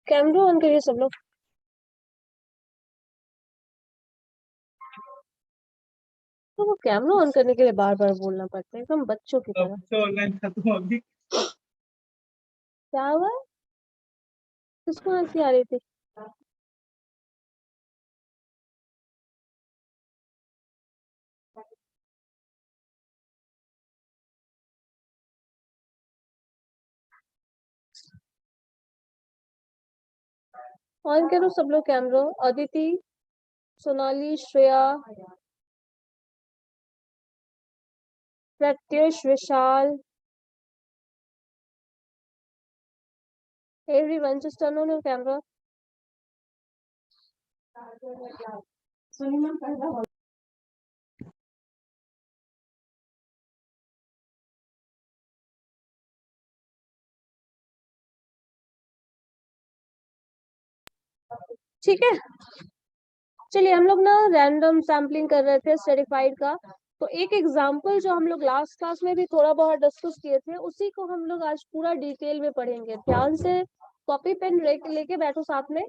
Camera on करिए सब लोग। तो वो कैमरा ऑन करने के लिए बार बार बोलना पड़ता है, एकदम बच्चों की तरह। तो ऑनलाइन खत्म होगी। क्या हुआ? किसको हंसी आ रही थी? ऑन करो सब लोग camera. Aditi, Sonali, Shreya, Pratyush, Vishal, everyone just turn on your camera. ठीक है, चलिए हम लोग ना रैंडम सैम्पलिंग कर रहे थे स्टडीफाइड का। तो एक एग्जांपल जो हम लोग लास्ट क्लास में भी थोड़ा बहुत डिस्कस किए थे, उसी को हम लोग आज पूरा डिटेल में पढ़ेंगे। ध्यान से कॉपी पेन लेके बैठो साथ में,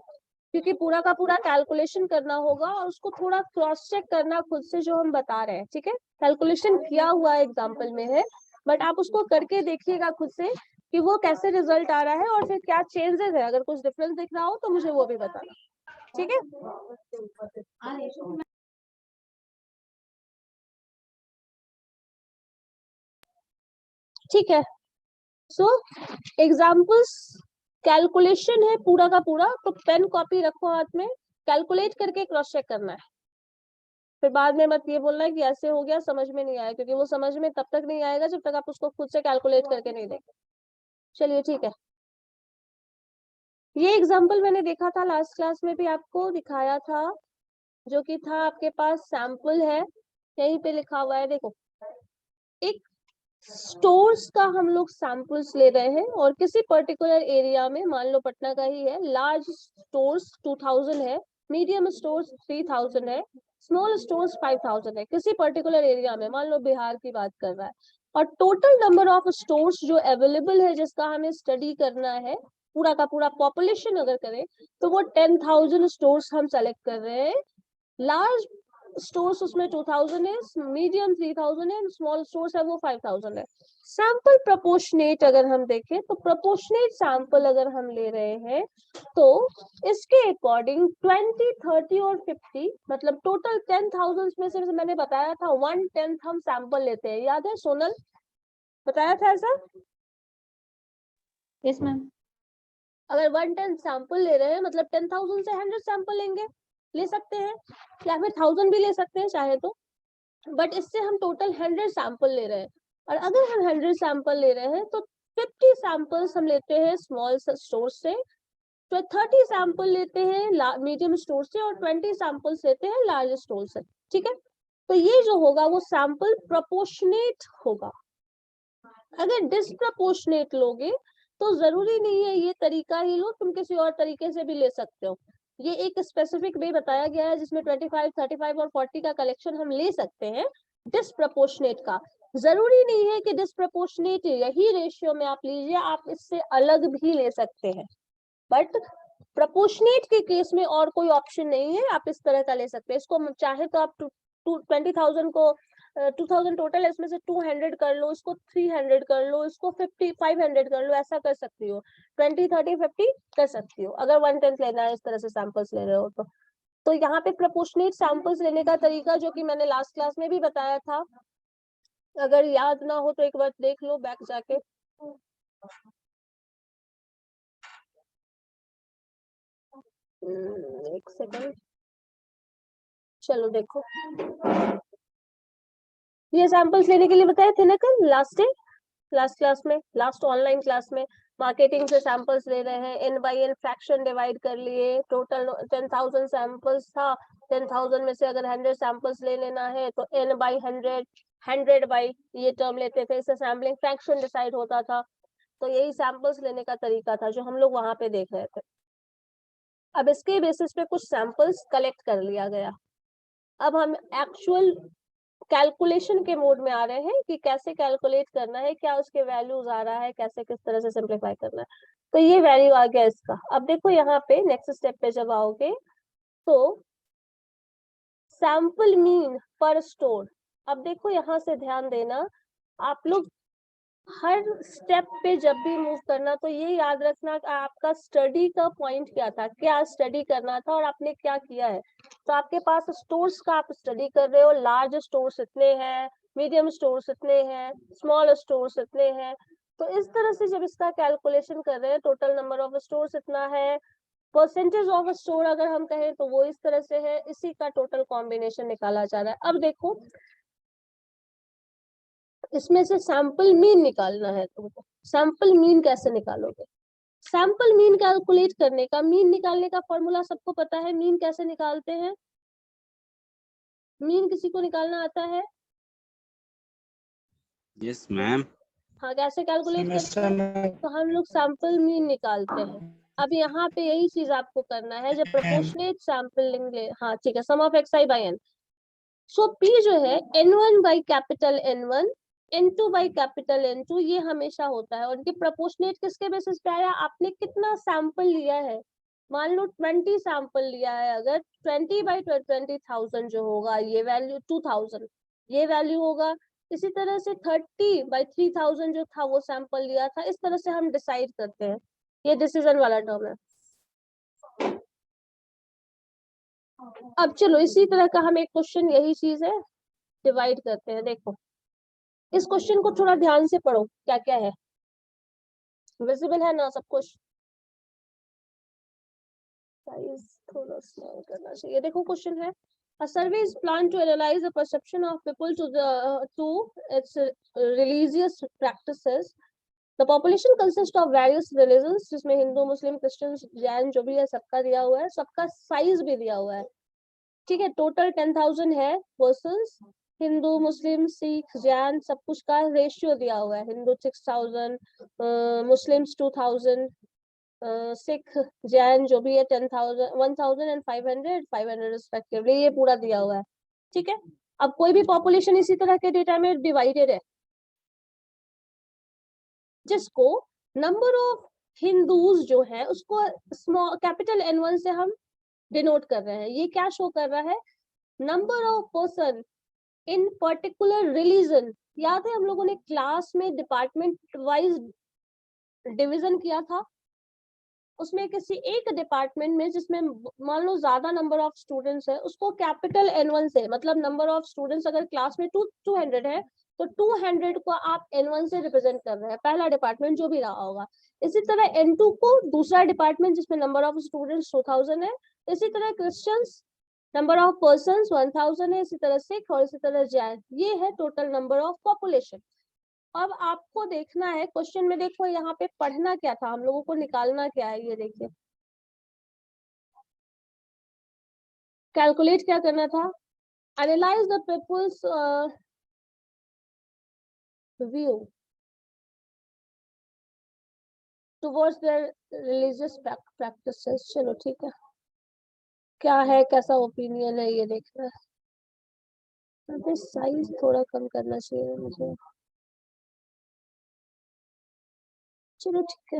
क्योंकि पूरा का पूरा कैलकुलेशन करना होगा और उसको थोड़ा क्रॉस चेक करना खुद से जो हम बता रहे हैं। ठीक है, कैलकुलेशन किया हुआ एग्जाम्पल में है, बट आप उसको करके देखिएगा खुद से कि वो कैसे रिजल्ट आ रहा है और फिर क्या चेंजेस है। अगर कुछ डिफरेंस दिख रहा हो तो मुझे वो भी बताना। ठीक है, ठीक है। सो एग्जाम्पल्स कैलकुलेशन है पूरा का पूरा, तो पेन कॉपी रखो हाथ में, कैलकुलेट करके क्रॉस चेक करना है। फिर बाद में मत ये बोलना है कि ऐसे हो गया, समझ में नहीं आया, क्योंकि वो समझ में तब तक नहीं आएगा जब तक आप उसको खुद से कैलकुलेट करके नहीं देंगे। चलिए ठीक है, ये एग्जाम्पल मैंने देखा था लास्ट क्लास में भी, आपको दिखाया था, जो कि था आपके पास सैंपल है, यहीं पे लिखा हुआ है। देखो, एक स्टोर्स का हम लोग सैंपल्स ले रहे हैं और किसी पर्टिकुलर एरिया में, मान लो पटना का ही है, लार्ज स्टोर्स 2000 है, मीडियम स्टोर्स 3000 है, स्मॉल स्टोर्स 5000 है, किसी पर्टिकुलर एरिया में, मान लो बिहार की बात कर रहा है। और टोटल नंबर ऑफ स्टोर्स जो अवेलेबल है, जिसका हमें स्टडी करना है, पूरा का पूरा पॉपुलेशन अगर करें तो वो 10,000 स्टोर्स हम सेलेक्ट कर रहे हैं। लार्ज स्टोर्स उसमें 2000 है, मीडियम 3000 है, स्मॉल स्टोर्स है वो 5000 है। सैंपल प्रोपोर्शनेट अगर हम देखें तो प्रोपोर्शनेट सैंपल अगर हम ले रहे हैं तो इसके अकॉर्डिंग 20, 30 और 50, मतलब टोटल 10,000 में से मैंने बताया था 1/10 हम सैंपल लेते हैं। याद है सोनल, बताया था ऐसा? Yes ma'am. अगर 1/10 सैंपल ले रहे हैं मतलब 10,000 से 100 सैंपल लेंगे, ले सकते हैं, या फिर 1000 भी ले सकते हैं चाहे तो, बट इससे हम टोटल 100 सैंपल ले रहे हैं। और अगर हम 100 सैंपल ले रहे हैं तो 50 सैंपल्स हम लेते हैं स्मॉल स्टोर से, तो 30 सैंपल लेते हैं मीडियम स्टोर से और 20 सैंपल्स लेते हैं लार्ज स्टोर से। ठीक है, तो ये जो होगा वो सैंपल प्रोपोर्शनेट होगा। अगर डिस्प्रपोर्शनेट लोगे तो जरूरी नहीं है ये तरीका ही लो, तुम किसी और तरीके से भी ले सकते हो। ये एक स्पेसिफिक वे बताया गया है जिसमें 25, 35 और 40 का कलेक्शन हम ले सकते हैं डिस्प्रपोर्शनेट का। जरूरी नहीं है कि डिस्प्रपोर्शनेट यही रेशियो में आप लीजिए, आप इससे अलग भी ले सकते हैं, बट प्रपोर्शनेट के केस में और कोई ऑप्शन नहीं है, आप इस तरह का ले सकते हैं। इसको चाहे तो आप 20,000 को 2000 टोटल है, इसमें से 200 कर लो, इसको 300 कर लो, इसको 50, 500 कर लो, ऐसा कर सकती हो। 20, 30, 50 कर सकती हो अगर 1/10 लेना है, इस तरह से सैंपल्स ले रहे हो तो यहाँ पे प्रपोर्शनेट सैंपल्स लेने का तरीका जो कि मैंने लास्ट क्लास में भी बताया था, अगर याद ना हो तो एक बार देख लो बैक जाके। एक सेकंड, चलो देखो, ये सैंपल्स लेने के लिए बताए थे ना कल लास्ट क्लास में, लास्ट ऑनलाइन क्लास में। मार्केटिंग से सैंपल्स ले रहे हैं, n by n fraction divide कर लिए, टोटल 10,000 सैंपल्स था, 10,000 में से अगर 100 सैंपल्स ले लेना है तो n बाई 100, 100 बाई ये टर्म लेते थे, इससे सैम्पलिंग फ्रैक्शन डिसाइड होता था। तो यही सैंपल्स लेने का तरीका था जो हम लोग वहां पे देख रहे थे। अब इसके बेसिस पे कुछ सैंपल्स कलेक्ट कर लिया गया, अब हम एक्चुअल कैलकुलेशन के मोड में आ रहे हैं कि कैसे कैलकुलेट करना है, क्या उसके वैल्यूज आ रहा है, कैसे किस तरह से सिंप्लीफाई करना है। तो ये वैल्यू आ गया इसका। अब देखो यहाँ पे नेक्स्ट स्टेप पे जब आओगे तो सैंपल मीन पर स्टोर। अब देखो यहाँ से ध्यान देना, आप लोग हर स्टेप पे जब भी मूव करना तो ये याद रखना कि आपका स्टडी का पॉइंट क्या था, क्या स्टडी करना था और आपने क्या किया है। तो आपके पास स्टोर्स का आप स्टडी कर रहे हो, लार्ज स्टोर्स इतने हैं, मीडियम स्टोर्स इतने हैं, स्मॉल स्टोर्स इतने हैं। तो इस तरह से जब इसका कैलकुलेशन कर रहे हैं, टोटल नंबर ऑफ स्टोर्स इतना है, परसेंटेज ऑफ स्टोर अगर हम कहें तो वो इस तरह से है, इसी का टोटल कॉम्बिनेशन निकाला जा रहा है। अब देखो इसमें से सैंपल मीन निकालना है तुमको। सैंपल मीन कैसे निकालोगे? सैंपल मीन कैलकुलेट करने का, मीन निकालने का फॉर्मूला सबको पता है। मीन कैसे निकालते हैं? मीन किसी को निकालना आता है? Yes ma'am. हाँ, कैसे कैलकुलेट करते हैं? तो हम लोग सैंपल मीन निकालते हैं। अब यहाँ पे यही चीज आपको करना है, जब प्रोपोर्शनेट सैंपलिंग ले, हाँ ठीक है, sum of X I by N. So P जो है n1 by capital n1 n2 by capital n2, ये हमेशा होता है। और इनके प्रोपोर्शनेट किसके बेसिस पे आया? आपने कितना सैंपल लिया है। मान लो 20 सैंपल लिया है, अगर 20 बाई 20,000 जो होगा ये वैल्यू 2000 ये वैल्यू होगा। इसी तरह से 30 बाई 3000 जो था वो सैंपल लिया था। इस तरह से हम डिसाइड करते हैं, ये डिसीजन वाला टर्म है। अब चलो इसी तरह का हम एक क्वेश्चन, यही चीज है, डिवाइड करते हैं। देखो इस क्वेश्चन को थोड़ा ध्यान से पढ़ो, क्या क्या है, विजिबल है ना सब कुछ? साइज थोड़ा स्मॉल करना चाहिए। देखो क्वेश्चन है, a survey is planned to analyze the perception of people to its religious practices. The population consists of various religions, जिसमें हिंदू, मुस्लिम, क्रिश्चियन, जैन जो भी है सबका दिया हुआ है, सबका साइज भी दिया हुआ है। ठीक है, टोटल 10,000 है पर्सन्स, हिंदू, मुस्लिम, सिख, जैन, सब कुछ का रेशियो दिया हुआ है। हिंदू 6,000, मुस्लिम्स 2,000, सिख, जैन जो भी है 10,000, 1,000 एंड 500 रिस्पेक्टिवली, ये पूरा दिया हुआ है। ठीक है, अब कोई भी पॉपुलेशन इसी तरह के डेटा में डिवाइडेड है, जिसको नंबर ऑफ हिंदूज जो है उसको स्मॉल कैपिटल N1 से हम डिनोट कर रहे हैं। ये क्या शो कर रहा है? Number of person in particular religion. याद है हम लोगों ने क्लास में डिपार्टमेंट वाइज डिवीजन किया था, उसमें किसी एक डिपार्टमेंट में जिसमें मान लो ज्यादा नंबर ऑफ स्टूडेंट्स है, उसको कैपिटल N1 से, मतलब नंबर ऑफ स्टूडेंट्स अगर क्लास में 200 है तो 200 को आप N1 से रिप्रेजेंट कर रहे हैं, पहला डिपार्टमेंट जो भी रहा होगा। इसी तरह N2 को दूसरा डिपार्टमेंट जिसमें नंबर ऑफ स्टूडेंट्स 2000 है। इसी तरह क्रिश्चियंस नंबर ऑफ पर्सन्स 1000 है, इसी तरह सिख और इसी तरह जैन। ये है टोटल नंबर ऑफ पॉपुलेशन। अब आपको देखना है क्वेश्चन में, देखो यहाँ पे पढ़ना क्या था, हम लोगों को निकालना क्या है, ये देखिए कैलकुलेट क्या करना था। Analyse the people's view towards their religious practices. चलो ठीक है, क्या है, कैसा ओपिनियन है, ये देखना है। तो साइज थोड़ा कम करना चाहिए मुझे। चलो ठीक है,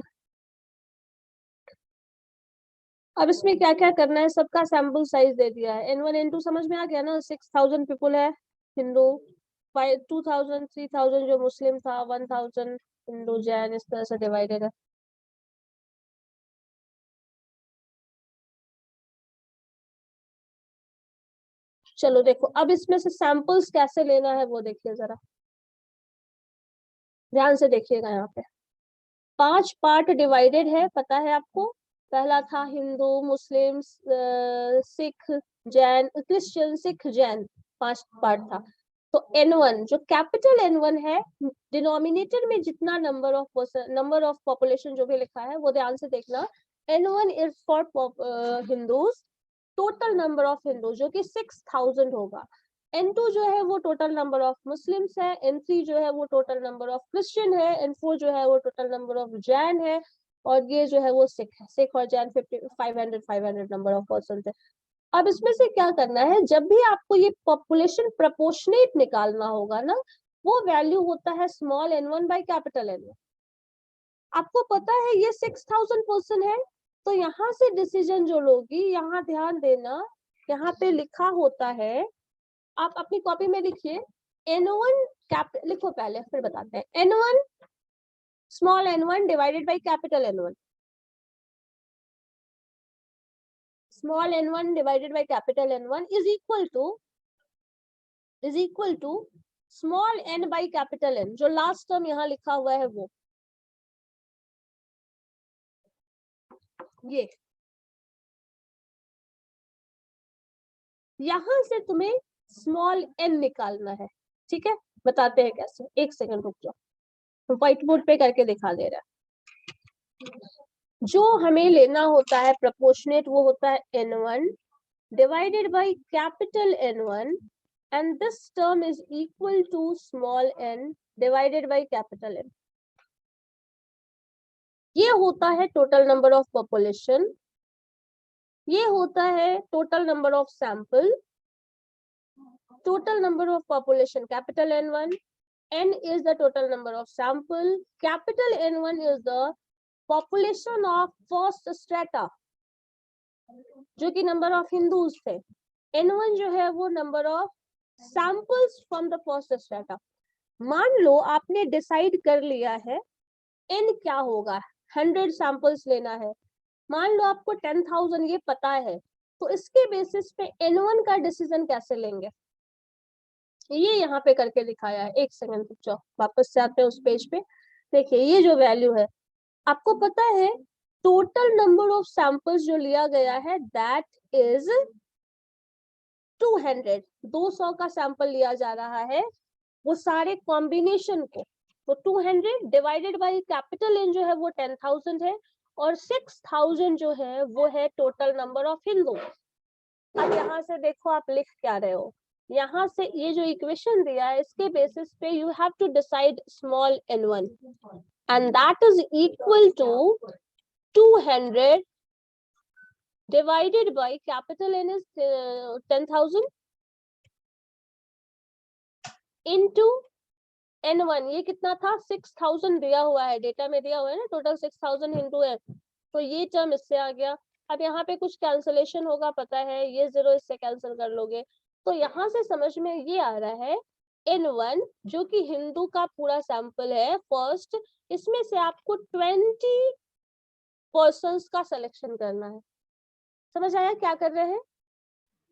अब इसमें क्या क्या करना है, सबका सैंपल साइज दे दिया है। N1 N2 समझ में आ गया ना? 6,000 पीपल है हिंदू, 2,000 3,000 जो मुस्लिम था, 1,000 हिंदू जैन, इस तरह से डिवाइडेड है। चलो देखो अब इसमें से सैंपल्स कैसे लेना है वो देखिए जरा, ध्यान से देखिएगा। यहाँ पे 5 पार्ट डिवाइडेड है, पता है आपको। पहला था हिंदू, मुस्लिम, सिख, जैन, क्रिश्चियन, सिख, जैन, 5 पार्ट था। तो N1 जो कैपिटल N1 है, डिनोमिनेटर में जितना नंबर ऑफ पॉपुलेशन जो भी लिखा है वो ध्यान से देखना। N1 is for Hindus, total number of Hindu जो कि 6,000 होगा। N2 जो है वो टोटल नंबर ऑफ मुस्लिम्स है, N3 जो है वो टोटल नंबर ऑफ क्रिश्चियन है, N4 जो है वो टोटल नंबर ऑफ जैन है, और ये जो है वो सिख है। सिख और जैन 500 नंबर ऑफ पर्सन है। अब इसमें से क्या करना है, जब भी आपको ये पॉपुलेशन प्रपोर्शनेट निकालना होगा ना, वो वैल्यू होता है small N1 by capital N1। आपको पता है ये 6000 पर्सन है, तो यहाँ से डिसीजन जो लोगी, यहाँ ध्यान देना, यहाँ पे लिखा होता है, आप अपनी कॉपी में लिखिए N1 कैप लिखो पहले, फिर बताते हैं। N1 small n1 divided by capital N1, small n1 divided by capital N1 is equal to small n by capital N, जो लास्ट टर्म यहाँ लिखा हुआ है वो, ये यहां से तुम्हें स्मॉल n निकालना है। ठीक है, बताते हैं कैसे, एक सेकंड रुक जाओ, तो व्हाइट बोर्ड पे करके दिखा दे रहा है। जो हमें लेना होता है प्रपोर्शनेट, वो होता है n1 divided by capital N1 and this term is equal to small n divided by capital N. ये होता है टोटल नंबर ऑफ पॉपुलेशन, ये होता है total number of sample, total number of population capital N1, n is the total number of sample, capital N1 is the population of first strata, जो कि number of Hindus थे। N1 जो है वो number of samples from the first strata. मान लो आपने decide कर लिया है n क्या होगा, 100 सैंपल्स लेना है, मान लो आपको 10,000 ये पता है, तो इसके बेसिस पे N1 का डिसीजन कैसे लेंगे, ये यहाँ पे करके दिखाया है। एक सेकंड रुक जाओ, वापस से आते हैं उस पेज पे। देखिए ये जो वैल्यू है, आपको पता है टोटल नंबर ऑफ सैंपल्स जो लिया गया है दैट इज 200, 200 का सैंपल लिया जा रहा है, वो सारे कॉम्बिनेशन को, तो 200 डिवाइडेड बाय कैपिटल N जो है वो 10,000 है, और 6,000 जो है वो है टोटल नंबर ऑफ हिंदू। अब यहाँ से देखो आप लिख क्या रहे हो, यहाँ से ये जो इक्वेशन दिया है इसके बेसिस पे you have to decide small n1 and that is equal to 200 divided by capital N is 10,000 into N1, ये कितना था 6,000 दिया हुआ है, डेटा में दिया हुआ है ना, टोटल 6,000 इंटू है, तो ये टर्म इससे आ गया। अब यहाँ पे कुछ कैंसलेशन होगा, पता है ये 0 इससे कैंसिल कर लोगे, तो यहाँ से समझ में ये आ रहा है N1 जो कि हिंदू का पूरा सैंपल है फर्स्ट, इसमें से आपको 20 पर्सन्स का सिलेक्शन करना है। समझ आया क्या कर रहे हैं?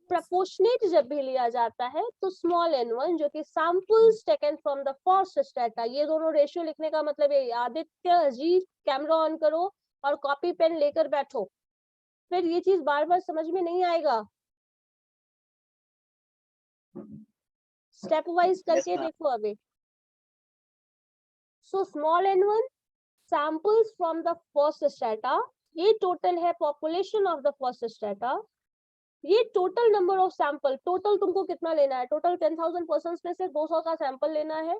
प्रपोर्शनेट जब भी लिया जाता है तो स्मॉल n1 जो कि samples taken from the first strata, ये दोनों रेशियो लिखने का मतलब है, आदित्य अजीत कैमरा ऑन करो और कॉपी पेन लेकर बैठो, फिर ये चीज बार बार समझ में नहीं आएगा, स्टेप वाइज करके देखो अभी। So small n1 samples from the first strata, ये टोटल है population of the first strata, ये total number of sample, total तुमको कितना लेना है, टोटल 10,000 पर्सन में से 200 का सैंपल लेना है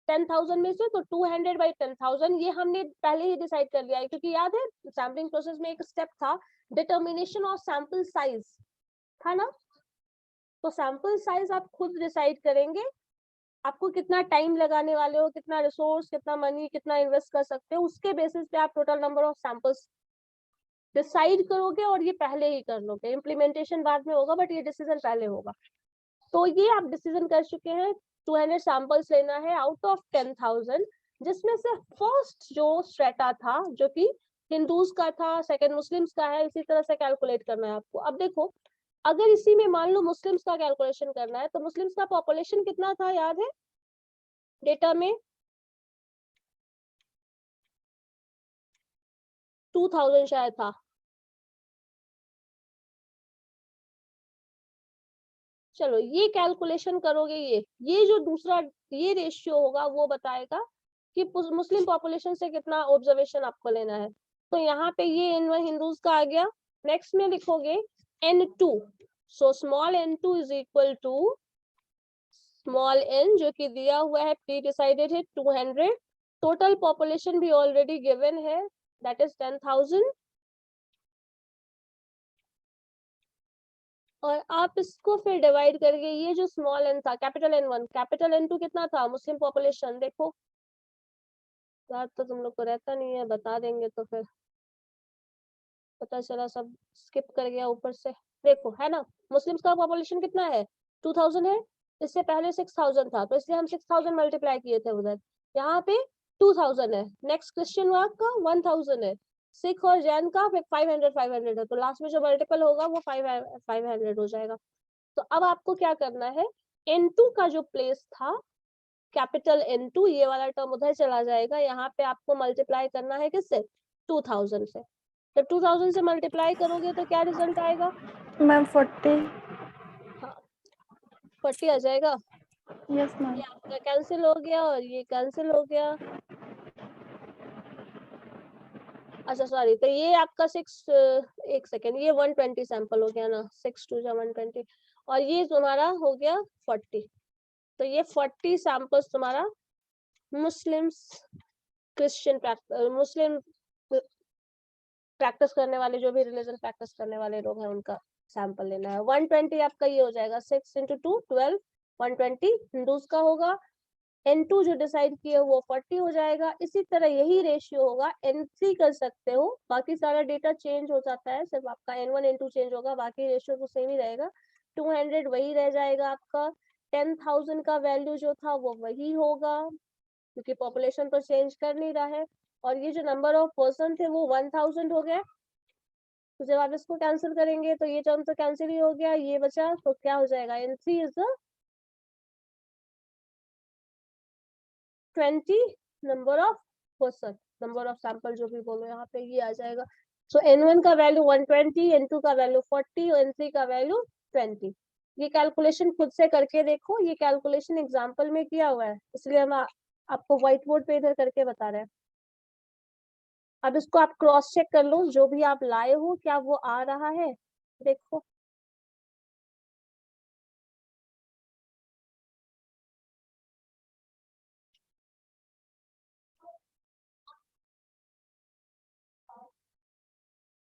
10,000 में से, तो 200 बाई 10,000 ये हमने पहले ही डिसाइड कर लिया है, क्योंकि याद है सैम्पलिंग प्रोसेस में एक स्टेप था डिटर्मिनेशन ऑफ सैंपल साइज, था ना, तो सैंपल साइज आप खुद डिसाइड करेंगे, आपको कितना टाइम लगाने वाले हो, कितना रिसोर्स, कितना मनी, कितना इन्वेस्ट कर सकते हो, उसके बेसिस पे आप total number of samples decide करोगे, और ये पहले ही कर लोगे, इम्प्लीमेंटेशन बाद में होगा बट ये डिसीजन पहले होगा। तो ये आप डिसीजन कर चुके हैं 200 सैंपल्स लेना है आउट ऑफ 10,000, जिसमें से फर्स्ट जो स्ट्रेटा था जो कि हिंदूज का था, सेकंड मुस्लिम्स का है, इसी तरह से कैलकुलेट करना है आपको। अब देखो अगर इसी में मान लो मुस्लिम्स का कैलकुलेशन करना है, तो मुस्लिम्स का पॉपुलेशन कितना था याद है डेटा में, 2,000 शायद था, चलो ये कैलकुलेशन करोगे, ये जो दूसरा ये रेशियो होगा वो बताएगा कि मुस्लिम पॉपुलेशन से कितना ऑब्जर्वेशन आपको लेना है, तो यहाँ पे ये N1 हिंदूज का आ गया। नेक्स्ट में लिखोगे N2, so small n2 is equal to small n जो कि दिया हुआ है, प्री डिसाइडेड है 200, टोटल पॉपुलेशन भी ऑलरेडी गिवन है दैट इज 10,000, और आप इसको फिर डिवाइड करके ये जो स्मॉल n था कैपिटल N1, कैपिटल N2 कितना था मुस्लिम पॉपुलेशन, देखो याद तो तुम लोग को रहता नहीं है, बता देंगे तो फिर पता चला सब स्किप कर गया ऊपर से। देखो है ना, मुस्लिम्स का पॉपुलेशन कितना है, 2000 है। इससे पहले 6000 था, तो इसलिए हम 6000 मल्टीप्लाई किए थे उधर। यहाँ पे 2000 है। नेक्स्ट क्रिश्चियन वाक का 1000 है। सिख और जैन का 500 है, तो लास्ट में जो मल्टीपल होगा वो 500 हो जाएगा। तो अब आपको क्या करना है, N2 का जो प्लेस था, कैपिटल N2, ये वाला टर्म उधर चला जाएगा। यहाँ पे आपको मल्टीप्लाई करना है किससे, 2000 से। तो 2000 से मल्टीप्लाई करोगे तो क्या रिजल्ट आएगा मैम 40। हाँ 40 आ जाएगा। Yes ma'am. ये आपका कैंसिल हो गया और ये कैंसिल हो गया। अच्छा सॉरी, तो ये आपका 6 एक सेकेंड, ये 120 सैंपल हो गया ना, 6 2 120, और ये तुम्हारा हो गया 40। तो ये 40 सैंपल्स तुम्हारा मुस्लिम्स, क्रिश्चियन, मुस्लिम प्रैक्टिस करने वाले, जो भी रिलीजन प्रैक्टिस करने वाले लोग हैं उनका सैंपल लेना है। 120 आपका ये हो जाएगा, 6 × 2 12, 120 हिंदूज का होगा। N2 जो डिसाइड किए वो 40 हो जाएगा। इसी तरह यही रेशियो होगा, N3 कर सकते हो, बाकी सारा डेटा चेंज हो जाता है, सिर्फ आपका N1 N2 चेंज होगा, बाकी रेशियो तो सेम ही रहेगा। 200 वही रह जाएगा आपका। 10,000 का वैल्यू जो था वो वही होगा, क्योंकि पॉपुलेशन तो चेंज कर नहीं रहा है। और ये जो नंबर ऑफ पर्सन थे वो 1000 हो गया। तो जब आप इसको कैंसिल करेंगे तो ये टर्म तो कैंसिल ही हो गया, ये बचा, तो क्या हो जाएगा, N3 is the 20 number of person, number of sample जो भी बोलो यहाँ पे, ये आ जाएगा। सो N1 का वैल्यू 120, N2 का वैल्यू 40 और N3 का वैल्यू 20। ये कैलकुलेशन खुद से करके देखो, ये कैलकुलेशन एग्जाम्पल में किया हुआ है, इसलिए हम आपको व्हाइट बोर्ड पे इधर करके बता रहे हैं। अब इसको आप क्रॉस चेक कर लो, जो भी आप लाए हो क्या वो आ रहा है, देखो।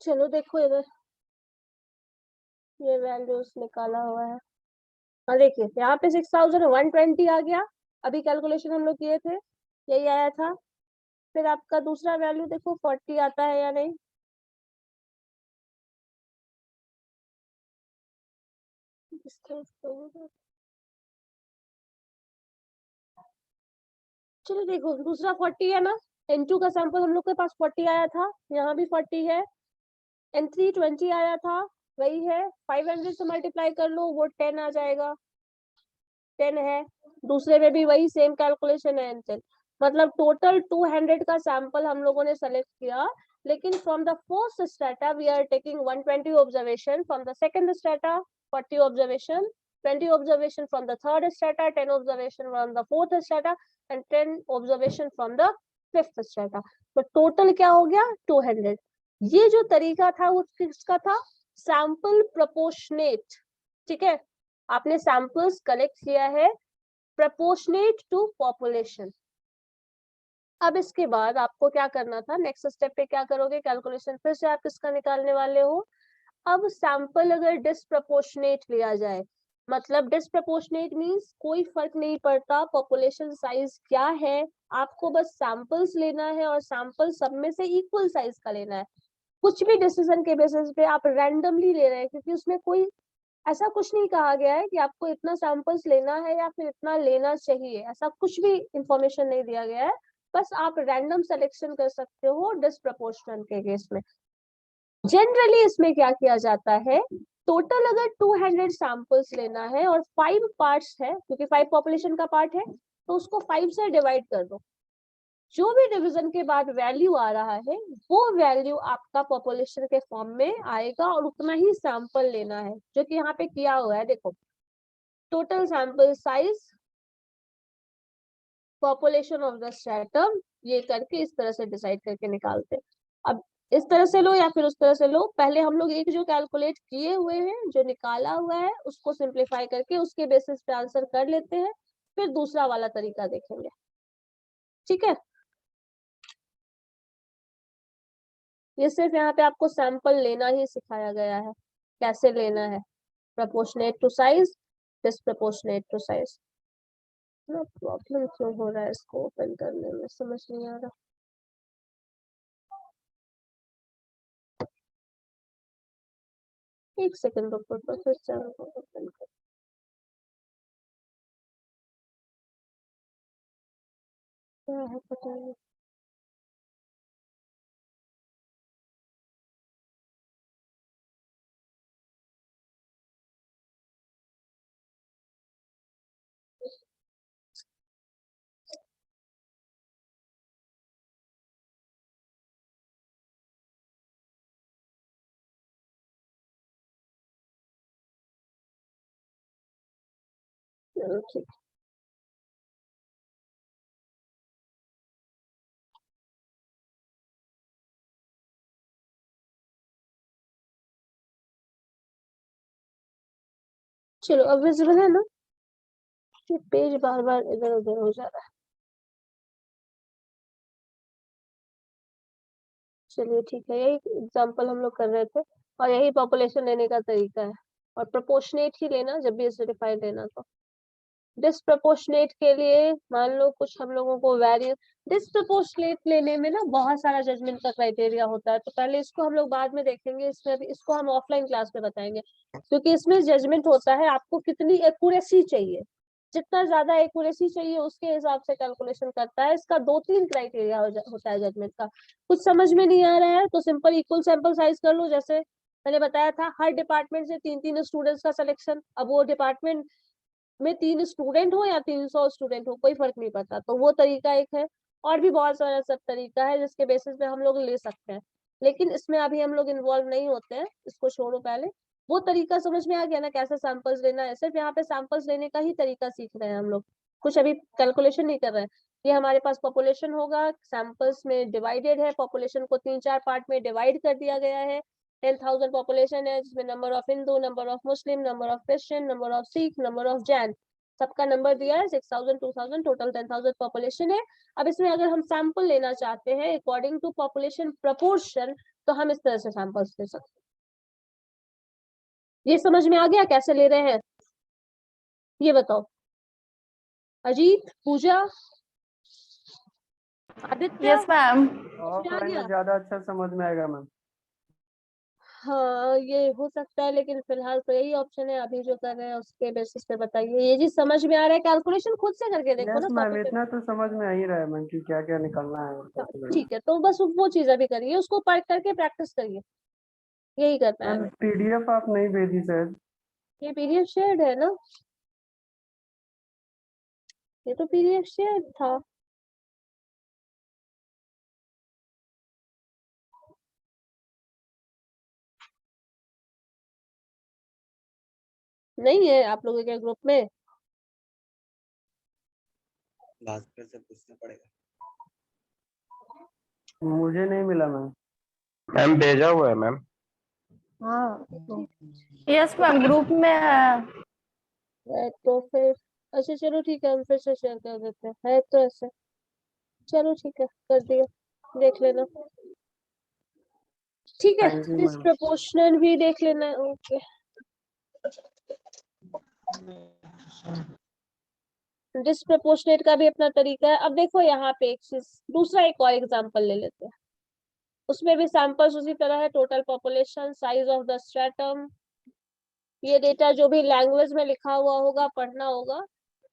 चलो देखो इधर, ये वैल्यूज निकाला हुआ है। हाँ देखिए यहाँ पे 6120 आ गया, अभी कैलकुलेशन हम लोग किए थे, यही आया था। फिर आपका दूसरा वैल्यू देखो 40 आता है या नहीं। चलो देखो दूसरा 40 है ना, N2 का सैंपल हम लोग के पास 40 आया था, यहाँ भी 40 है। N3 20 आया था, वही है। 500 से मल्टीप्लाई कर लो, वो 10 आ जाएगा, 10 है। दूसरे में भी वही सेम कैलकुलेशन है, N10। मतलब टोटल 200 का सैंपल हम लोगों ने सेलेक्ट किया, लेकिन from the first strata we are taking 120 observation, from the second strata 40 observation, 20 observation from the third strata, 10 observation from the fourth strata and 10 observation from the fifth strata. तो total क्या हो गया, 200। ये जो तरीका था वो किसका था, सैंपल प्रोपोर्शनेट, ठीक है। आपने सैंपल्स कलेक्ट किया है प्रपोर्शनेट टू पॉपुलेशन। अब इसके बाद आपको क्या करना था, नेक्स्ट स्टेप पे क्या करोगे, कैलकुलेशन फिर से आप किसका निकालने वाले हो। अब सैंपल अगर डिसप्रपोर्शनेट लिया जाए, मतलब डिसप्रपोर्शनेट मींस कोई फर्क नहीं पड़ता पॉपुलेशन साइज क्या है, आपको बस सैंपल्स लेना है और सैंपल सब में से इक्वल साइज का लेना है। कुछ भी डिसीजन के बेसिस पे आप रैंडमली ले रहे हैं, क्योंकि उसमें कोई ऐसा कुछ नहीं कहा गया है कि आपको इतना सैंपल्स लेना है या फिर इतना लेना चाहिए, ऐसा कुछ भी इंफॉर्मेशन नहीं दिया गया है। बस आप रैंडम सिलेक्शन कर सकते हो डिस्प्रपोर्शनल के केस में। जनरली इसमें क्या किया जाता है, टोटल अगर 200 सैंपल्स लेना है और 5 पार्ट्स है, क्योंकि 5 पॉपुलेशन का पार्ट है, तो उसको 5 से डिवाइड कर दो। जो भी डिवीजन के बाद वैल्यू आ रहा है वो वैल्यू आपका पॉपुलेशन के फॉर्म में आएगा, और उतना ही सैंपल लेना है, जो कि यहाँ पे किया हुआ है। देखो total sample size, population of the stratum, ये करके इस तरह से डिसाइड करके निकालते हैं। अब इस तरह से लो या फिर उस तरह से लो, पहले हम लोग एक जो कैलकुलेट किए हुए हैं, जो निकाला हुआ है, उसको सिंप्लीफाई करके उसके बेसिस पे आंसर कर लेते हैं, फिर दूसरा वाला तरीका देखेंगे, ठीक है। ये सिर्फ यहाँ पे आपको सैंपल लेना ही सिखाया गया है, कैसे लेना है, proportionate to size, disproportionate to size. Problem क्यों हो रहा है इसको ओपन करने में, समझ नहीं आ रहा। एक सेकंड रुको तो फिर चैनल को ओपन कर। क्या है पता नहीं। चलो ठीक। चलो अब विजिबल है ना? ये पेज बार बार इधर उधर हो जा रहा है। चलिए ठीक है, यही एग्जांपल हम लोग कर रहे थे और यही पॉपुलेशन लेने का तरीका है। और प्रोपोर्शनेट ही लेना जब भी एसिडिफाइड लेना तो। डिस्प्रपोर्शनेट के लिए मान लो कुछ हम लोगों को वैरियंस। डिस्प्रपोर्शनेट लेने में ना बहुत सारा जजमेंट का क्राइटेरिया होता है, तो पहले इसको हम लोग बाद में देखेंगे, इसमें भी इसको हम ऑफलाइन क्लास में बताएंगे, क्योंकि इसमें जजमेंट होता है आपको कितनी एक्यूरेसी चाहिए। जितना ज्यादा एक्यूरेसी चाहिए उसके हिसाब से कैलकुलेशन करता है। इसका 2-3 क्राइटेरिया होता है जजमेंट का। कुछ समझ में नहीं आ रहा है तो सिंपल इक्वल सैंपल साइज कर लो। जैसे मैंने बताया था हर डिपार्टमेंट से 3-3 स्टूडेंट्स का सिलेक्शन। अब वो डिपार्टमेंट में 3 स्टूडेंट हो या 300 स्टूडेंट हो कोई फर्क नहीं पड़ता, तो वो तरीका एक है। और भी बहुत सारा सब तरीका है जिसके बेसिस पे हम लोग ले सकते हैं, लेकिन इसमें अभी हम लोग इन्वॉल्व नहीं होते हैं, इसको छोड़ो पहले। वो तरीका समझ में आ गया ना कैसे सैंपल्स लेना है? सिर्फ यहाँ पे सैंपल्स लेने का ही तरीका सीख रहे हैं हम लोग, कुछ अभी कैलकुलेशन नहीं कर रहे हैं। ये हमारे पास पॉपुलेशन होगा, सैंपल्स में डिवाइडेड है, पॉपुलेशन को 3-4 पार्ट में डिवाइड कर दिया गया है। 10,000 पॉपुलेशन है जिसमें number of Hindu, number of Muslim, number of Christian, number of Sikh, number of Jain, सबका नंबर दिया है 6,000 2,000, टोटल 10,000 पॉपुलेशन है। अब इसमें अगर हम सैंपल लेना चाहते हैं अकॉर्डिंग टू पॉपुलेशन प्रपोर्शन, तो हम इस तरह से सैंपल्स ले सकते हैं। ये समझ में आ गया कैसे ले रहे हैं? ये बताओ अजीत, पूजा, आदित्य, यस मैम। समझ में आ ऑफलाइन गया? में ज्यादा अच्छा समझ में आएगा मैम। हाँ ये हो सकता है, लेकिन फिलहाल तो यही ऑप्शन है अभी जो कर रहे हैं उसके बेसिस पे बताइए। ये चीज समझ में आ रहा है? कैलकुलेशन खुद से करके देखो यस ना मैम, कॉपी पे। इतना तो समझ में आ ही रहा है मैम कि क्या क्या निकलना है और कैसे करना ठीक है, तो बस वो चीज अभी करिए, उसको पढ़ करके प्रैक्टिस करिए, यही करना है। है। मैम पीडीएफ आप नहीं भेजी शायद। ये पीडीएफ शेयर्ड है ना? ये तो पीडीएफ शेयर्ड था। नहीं है आप लोगों के ग्रुप में? भास्कर से पूछना पड़ेगा। मुझे नहीं मिला मैम। मैम भेजा हुआ है मैम। हाँ यस मैम, ग्रुप में है। तो फिर अच्छा चलो ठीक है, हम फिर से शेयर कर देते हैं, है तो ऐसे। चलो ठीक है, कर दिया, देख लेना। ठीक है, थैंक यू मैम। डिस्प्रपोर्शनल भी देख लेना। ओके, डिस्प्रपोर्शनेट का भी अपना तरीका है। अब देखो यहाँ पे एक चीज, दूसरा एक और एग्जांपल ले लेते हैं। उसमें भी सैंपल्स उसी तरह है, total population, size of the stratum, ये डेटा जो भी लैंग्वेज में लिखा हुआ होगा पढ़ना होगा।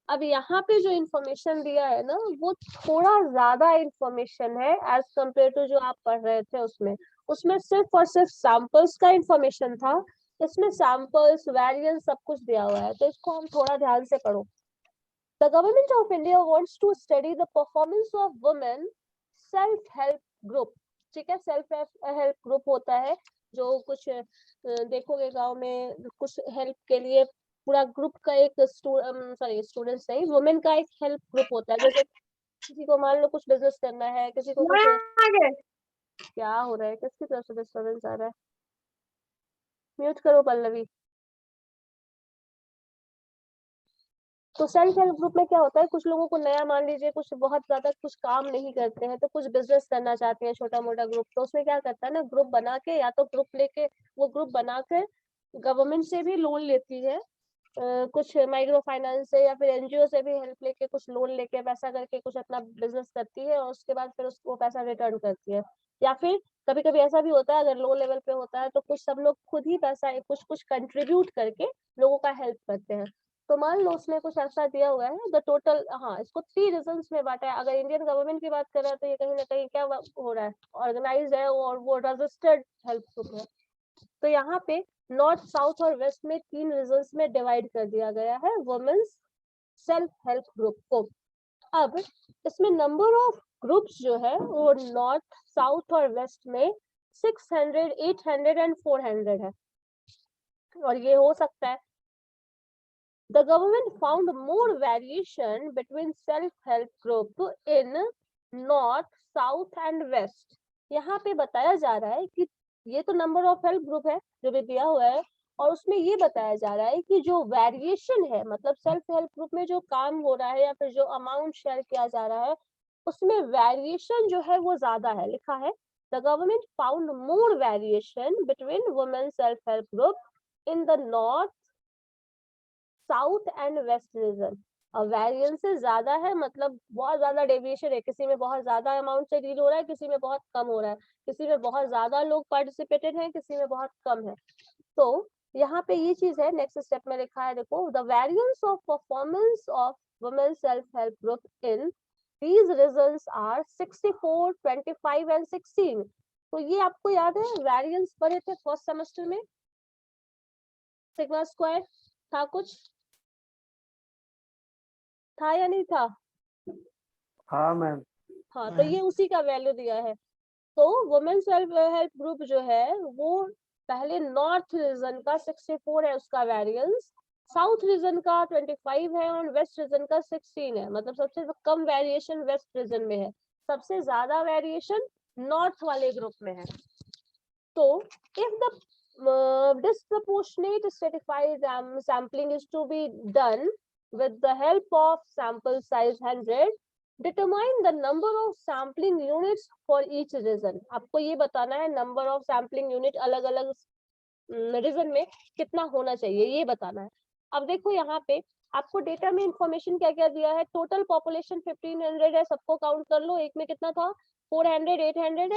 अब यहाँ पे जो इन्फॉर्मेशन दिया है ना वो थोड़ा ज्यादा इन्फॉर्मेशन है एज कम्पेयर टू जो आप पढ़ रहे थे उसमें। उसमें सिर्फ और सिर्फ सैंपल्स का इन्फॉर्मेशन था, इसमें सैंपल्स वेरिएंस सब कुछ दिया हुआ है, तो इसको हम थोड़ा ध्यान से पढ़ो। The government of India wants to study the performance of women self-help group। ठीक है, सेल्फ हेल्प ग्रुप होता है जो कुछ देखोगे गांव में कुछ हेल्प के लिए पूरा ग्रुप का एक स्टूडेंट्स नहीं, वुमेन का एक हेल्प ग्रुप होता है। जैसे किसी को मान लो कुछ बिजनेस करना है, किसी को कुछ। क्या हो रहा है? किसकी तरफ से डिस्टर्बेंस आ रहा है? म्यूट करो पल्लवी। तो सेल्फ हेल्प ग्रुप में क्या होता है, कुछ लोगों को नया, मान लीजिए कुछ बहुत ज्यादा कुछ काम नहीं करते हैं तो कुछ बिजनेस करना चाहते हैं छोटा मोटा ग्रुप, तो उसमें क्या करता है ना, ग्रुप बना के या तो ग्रुप लेके वो ग्रुप बनाकर गवर्नमेंट से भी लोन लेती है, कुछ माइक्रो फाइनेंस से या फिर एनजीओ से भी हेल्प लेके कुछ लोन लेके पैसा करके कुछ अपना बिजनेस करती है और उसके बाद फिर उसको पैसा रिटर्न करती है। या फिर कभी कभी ऐसा भी होता है, अगर लो लेवल पे होता है तो कुछ सब लोग खुद ही पैसा कुछ कुछ कंट्रीब्यूट करके लोगों का हेल्प करते हैं। तो मान लो उसमें कुछ ऐसा दिया हुआ है, द टोटल, हाँ इसको 3 रीजन्स में बांटा है। अगर इंडियन गवर्नमेंट की बात कर रहा है तो ये कहीं ना कहीं क्या हो रहा है, ऑर्गेनाइज है और वो रजिस्टर्ड हेल्प ग्रुप है। तो यहाँ पे नॉर्थ साउथ और वेस्ट में 3 रीजन्स में डिवाइड कर दिया गया है वुमेन्स सेल्फ हेल्प ग्रुप को। अब इसमें नंबर ऑफ ग्रुप्स जो है वो नॉर्थ साउथ और वेस्ट में 600, 800 एंड 400 है। और ये हो सकता है the government found more variation between self-help group in north, south and west। यहाँ पे बताया जा रहा है कि ये तो नंबर ऑफ हेल्प ग्रुप है जो भी दिया हुआ है, और उसमें ये बताया जा रहा है कि जो वेरिएशन है, मतलब सेल्फ हेल्प ग्रुप में जो काम हो रहा है या फिर जो अमाउंट शेयर किया जा रहा है उसमें वेरिएशन जो है वो ज्यादा है। लिखा है the government found more variation between women self help group in the north, south and west region. और वेरिएंसेस ज्यादा है मतलब बहुत ज्यादा डेविएशन है, किसी में बहुत ज्यादा अमाउंट से डील हो रहा है, किसी में बहुत कम हो रहा है, किसी में बहुत ज्यादा लोग पार्टिसिपेटेड हैं, किसी में बहुत कम है। तो यहाँ पे ये चीज है, नेक्स्ट स्टेप में लिखा है, देखो the variance of performance of women self help group in these reasons are 64, 25 and 16। तो ये आपको याद है वेरिएंस पढ़े थे फर्स्ट सेमेस्टर में, सिग्मा स्क्वायर था, कुछ था या नहीं था? हाँ मैम। हाँ, तो ये उसी का वैल्यू दिया है। तो वुमेन सेल्फ हेल्प ग्रुप जो है वो पहले नॉर्थ रीजन का 64 है उसका वेरिएंस, साउथ रीजन का 25 है और वेस्ट रीजन का 16 है। मतलब सबसे कम वेरिएशन वेस्ट रीजन में है, सबसे ज्यादा वेरिएशन नॉर्थ वाले ग्रुप में है। तो if the disproportionate stratified sampling is to be done with the help of sample size 100, determine the number of sampling units for each region। आपको ये बताना है नंबर ऑफ सैम्पलिंग यूनिट अलग अलग रीजन में कितना होना चाहिए, ये बताना है। अब देखो यहाँ पे आपको डेटा में इंफॉर्मेशन क्या क्या दिया है। टोटल पॉपुलेशन 1500 है, सबको काउंट कर लो। एक में कितना था, 400, 800 एंड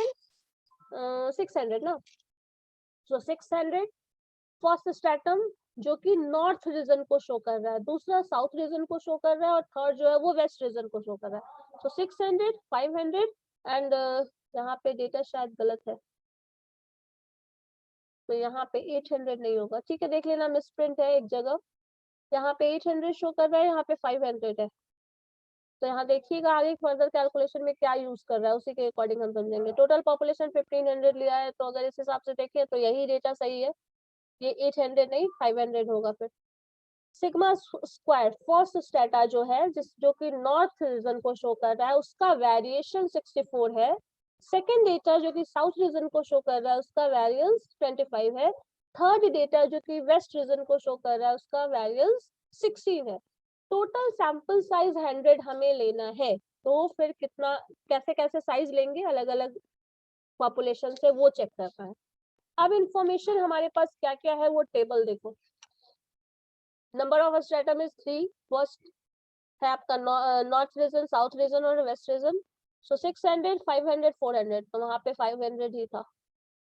600 ना। सो 600 फर्स्ट स्ट्रेटम जो कि नॉर्थ रीजन को शो कर रहा है, दूसरा साउथ रीजन को शो कर रहा है और थर्ड जो है वो वेस्ट रीजन को शो कर रहा है। तो 600, 500 एंड यहाँ पे डेटा शायद गलत है, तो यहाँ पे 800 नहीं होगा, ठीक है देख लेना, मिसप्रिंट है एक जगह। यहाँ पे 800 शो कर रहा है, यहाँ पे 500 है। तो यहाँ देखिएगा आगे फर्दर कैलकुलेशन में क्या यूज कर रहा है, उसी के अकॉर्डिंग हम समझेंगे। टोटल पॉपुलेशन 1500 लिया है, तो अगर इस हिसाब से देखें तो यही डेटा सही है, ये 800 नहीं 500 होगा। फिर सिग्मा स्क्वायर फर्स्ट स्टेटा जो है जो कि नॉर्थ रीजन को शो कर रहा है उसका वेरिएशन 64 है। सेकेंड डेटा जो कि साउथ रीजन को शो कर रहा है उसका वेरिएंस 25 है। थर्ड डेटा जो कि वेस्ट रीजन को शो कर रहा है उसका वेरिएंस 16 है। टोटल सैंपल साइज 100 हमें लेना है, तो फिर कितना कैसे कैसे साइज लेंगे अलग अलग पॉपुलेशन से वो चेक करना है। अब इंफॉर्मेशन हमारे पास क्या क्या है वो टेबल देखो। Number of stratum is 3, first है आपका नॉर्थ रीजन, साउथ रीजन और वेस्ट रीजन। सो 600, 500, 400, तो वहां पे 500 ही था।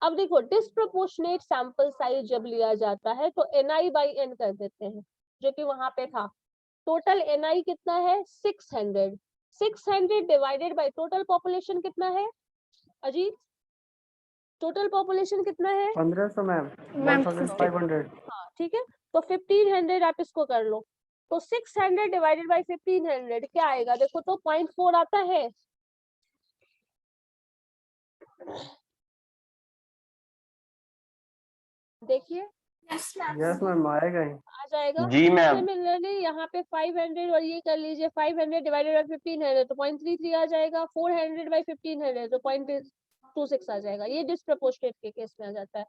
अब देखो डिस्प्रोपोर्शनेट सैंपल साइज जब लिया जाता है तो ni/n कर देते हैं, जो कि वहां पे था। टोटल ni कितना है 600, 600 डिवाइडेड बाय टोटल पॉपुलेशन कितना है अजीत, टोटल पॉपुलेशन कितना है 1500 मैम, मैम 1500। हाँ ठीक है, तो 1500 आप इसको कर लो। तो 600 डिवाइडेड बाय 1500 क्या आएगा, देखो तो 0.4 आता है। देखिए यस मैम आएगा ही। आ जाएगा जी मैम। सिमिलरली यहाँ पे 500 और ये कर लीजिए 500 डिवाइडेड बाय 1500 तो 0.33 आ जाएगा। 400 बाय 1500 तो 0.26 आ जाएगा। ये डिस्प्रोपोर्शनेट के केस में आ जाता है।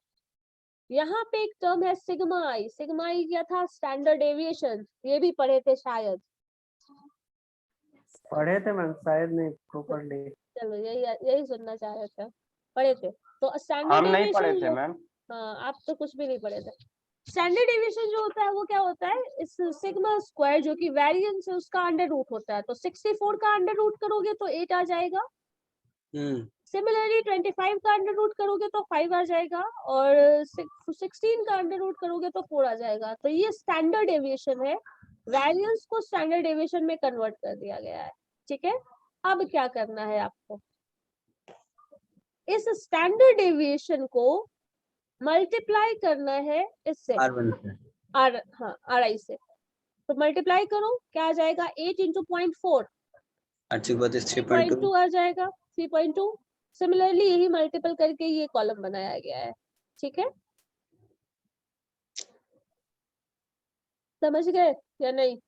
यहाँ पे एक टर्म है सिग्मा आई। सिग्मा आई क्या था, स्टैंडर्ड डेविएशन, ये भी पढ़े थे शायद, पढ़े थे मैम, शायद नहीं प्रॉपर्ली। चलो यही सुनना चाह रहे थे, पढ़े थे। तो स्टैंडर्ड हम नहीं पढ़े डेविएशन थे मैम। हाँ आप तो कुछ भी नहीं पढ़े थे। स्टैंडर्ड डेविएशन जो होता है वो क्या होता है, इस सिग्मा स्क्वायर जो कि वेरिएंस है उसका अंडर रूट होता है। तो 64 का अंडर रूट करोगे तो 8 आ जाएगा, सिमिलरली 25 का अंडर रूट करोगे तो 5 आ जाएगा और 16 का अंडर रूट करोगे तो 4 आ जाएगा। तो ये स्टैंडर्ड डेविएशन है, वैरियंस को स्टैंडर्ड डेविएशन में कन्वर्ट कर दिया गया है। ठीक है, अब क्या करना है आपको, इस स्टैंडर्ड डेविएशन को मल्टीप्लाई करना है इससे R1 से RI से। तो मल्टीप्लाई करो, क्या आ जाएगा 8 इंटू 0.4 3.2 आ जाएगा 3.2। सिमिलरली यही मल्टीपल करके ये कॉलम बनाया गया है। ठीक है, समझ गए या नहीं?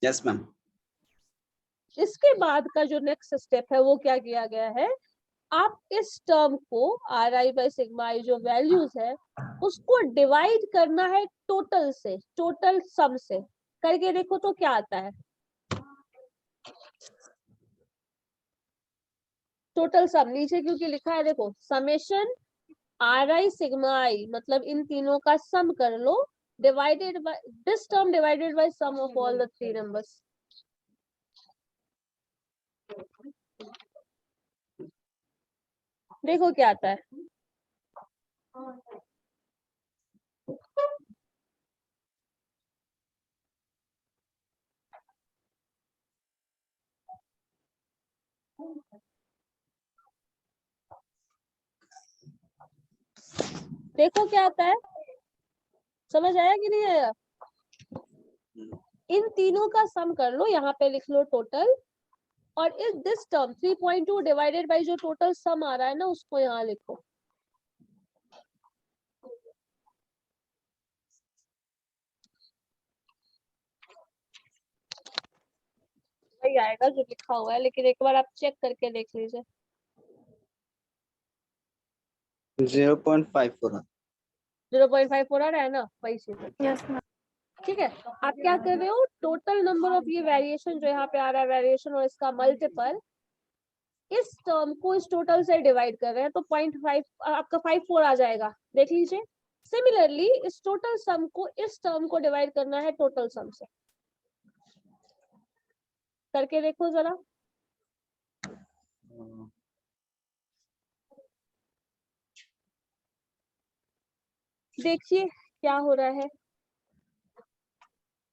Yes ma'am. इसके बाद का जो नेक्स्ट स्टेप है वो क्या किया गया है, आप इस टर्म को RI बाई सिग्मा आई जो वैल्यूज है उसको डिवाइड करना है टोटल से, टोटल सम से। करके देखो तो क्या आता है, टोटल सम नीचे क्योंकि लिखा है देखो, समेशन RI सिग्मा आई मतलब इन तीनों का सम कर लो divided by this term divided by sum of all the three numbers. देखो क्या आता है, देखो क्या आता है, समझ आया कि नहीं आया? इन तीनों का सम कर लो, यहाँ पे लिख लो टोटल, और इस दिस टर्म 3.2 डिवाइडेड बाय जो टोटल सम आ रहा है ना उसको यहाँ लिखो। वही आएगा जो लिखा हुआ है, लेकिन एक बार आप चेक करके देख लीजिए। 0.54 0.54 आ रहा है ना, वही चीज है। Yes ma'am. ठीक है, आप क्या कर रहे हो, टोटल नंबर ऑफ ये वेरिएशन जो यहाँ पे आ रहा है वेरिएशन और इसका मल्टीपल, इस टर्म को इस टोटल से डिवाइड कर रहे हैं तो 0.5 आपका 54 आ जाएगा, देख लीजिए। सिमिलरली इस टोटल सम को इस टर्म को डिवाइड करना है टोटल सम से, करके देखो जरा। देखिए क्या हो रहा है,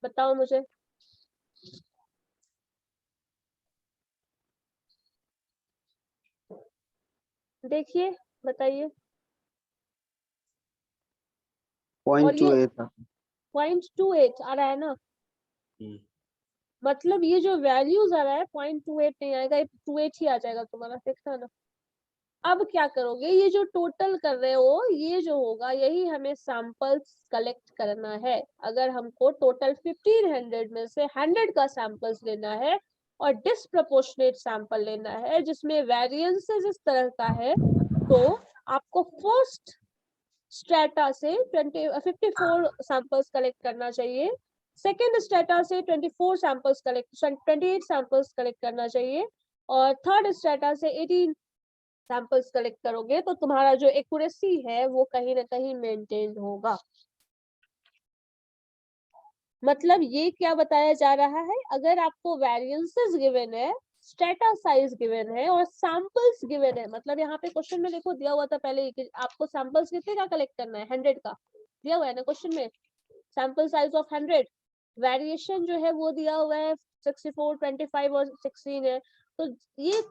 बताओ मुझे। देखिए बताइए। और ये 0.28 आ रहा है ना, मतलब ये जो वैल्यूज आ रहा है 0.28 नहीं आएगा, 28 ही आ जाएगा तुम्हारा, देखना ना। अब क्या करोगे, ये जो टोटल कर रहे हो ये जो होगा यही हमें सैंपल्स कलेक्ट करना है। अगर हमको टोटल 1500 में से 100 का सैंपल्स लेना है और डिस्प्रपोर्शनेट सैंपल लेना है जिसमें वेरिएंसेस इस तरह का है, तो आपको फर्स्ट स्ट्रेटा से 54 सैंपल्स कलेक्ट करना चाहिए, सेकेंड स्ट्रेटा से 28 सैंपल्स कलेक्ट करना चाहिए, और थर्ड स्ट्रेटा से 18 सैंपल्स कलेक्ट करोगे तो तुम्हारा जो एक्यूरेसी है वो कहीं ना कहीं मेंटेन होगा। मतलब ये क्या बताया जा रहा है, अगर आपको वेरिएंसेस गिवन है, स्ट्रेटा साइज गिवन है और सैंपल्स गिवन है, मतलब यहाँ पे क्वेश्चन में देखो दिया हुआ था पहले कि आपको सैंपल्स कितने का कलेक्ट करना है, 100 का दिया हुआ है ना क्वेश्चन में, सैंपल साइज ऑफ 100, वेरिएशन जो है वो दिया हुआ है 64, 25 और 16 है। तो ये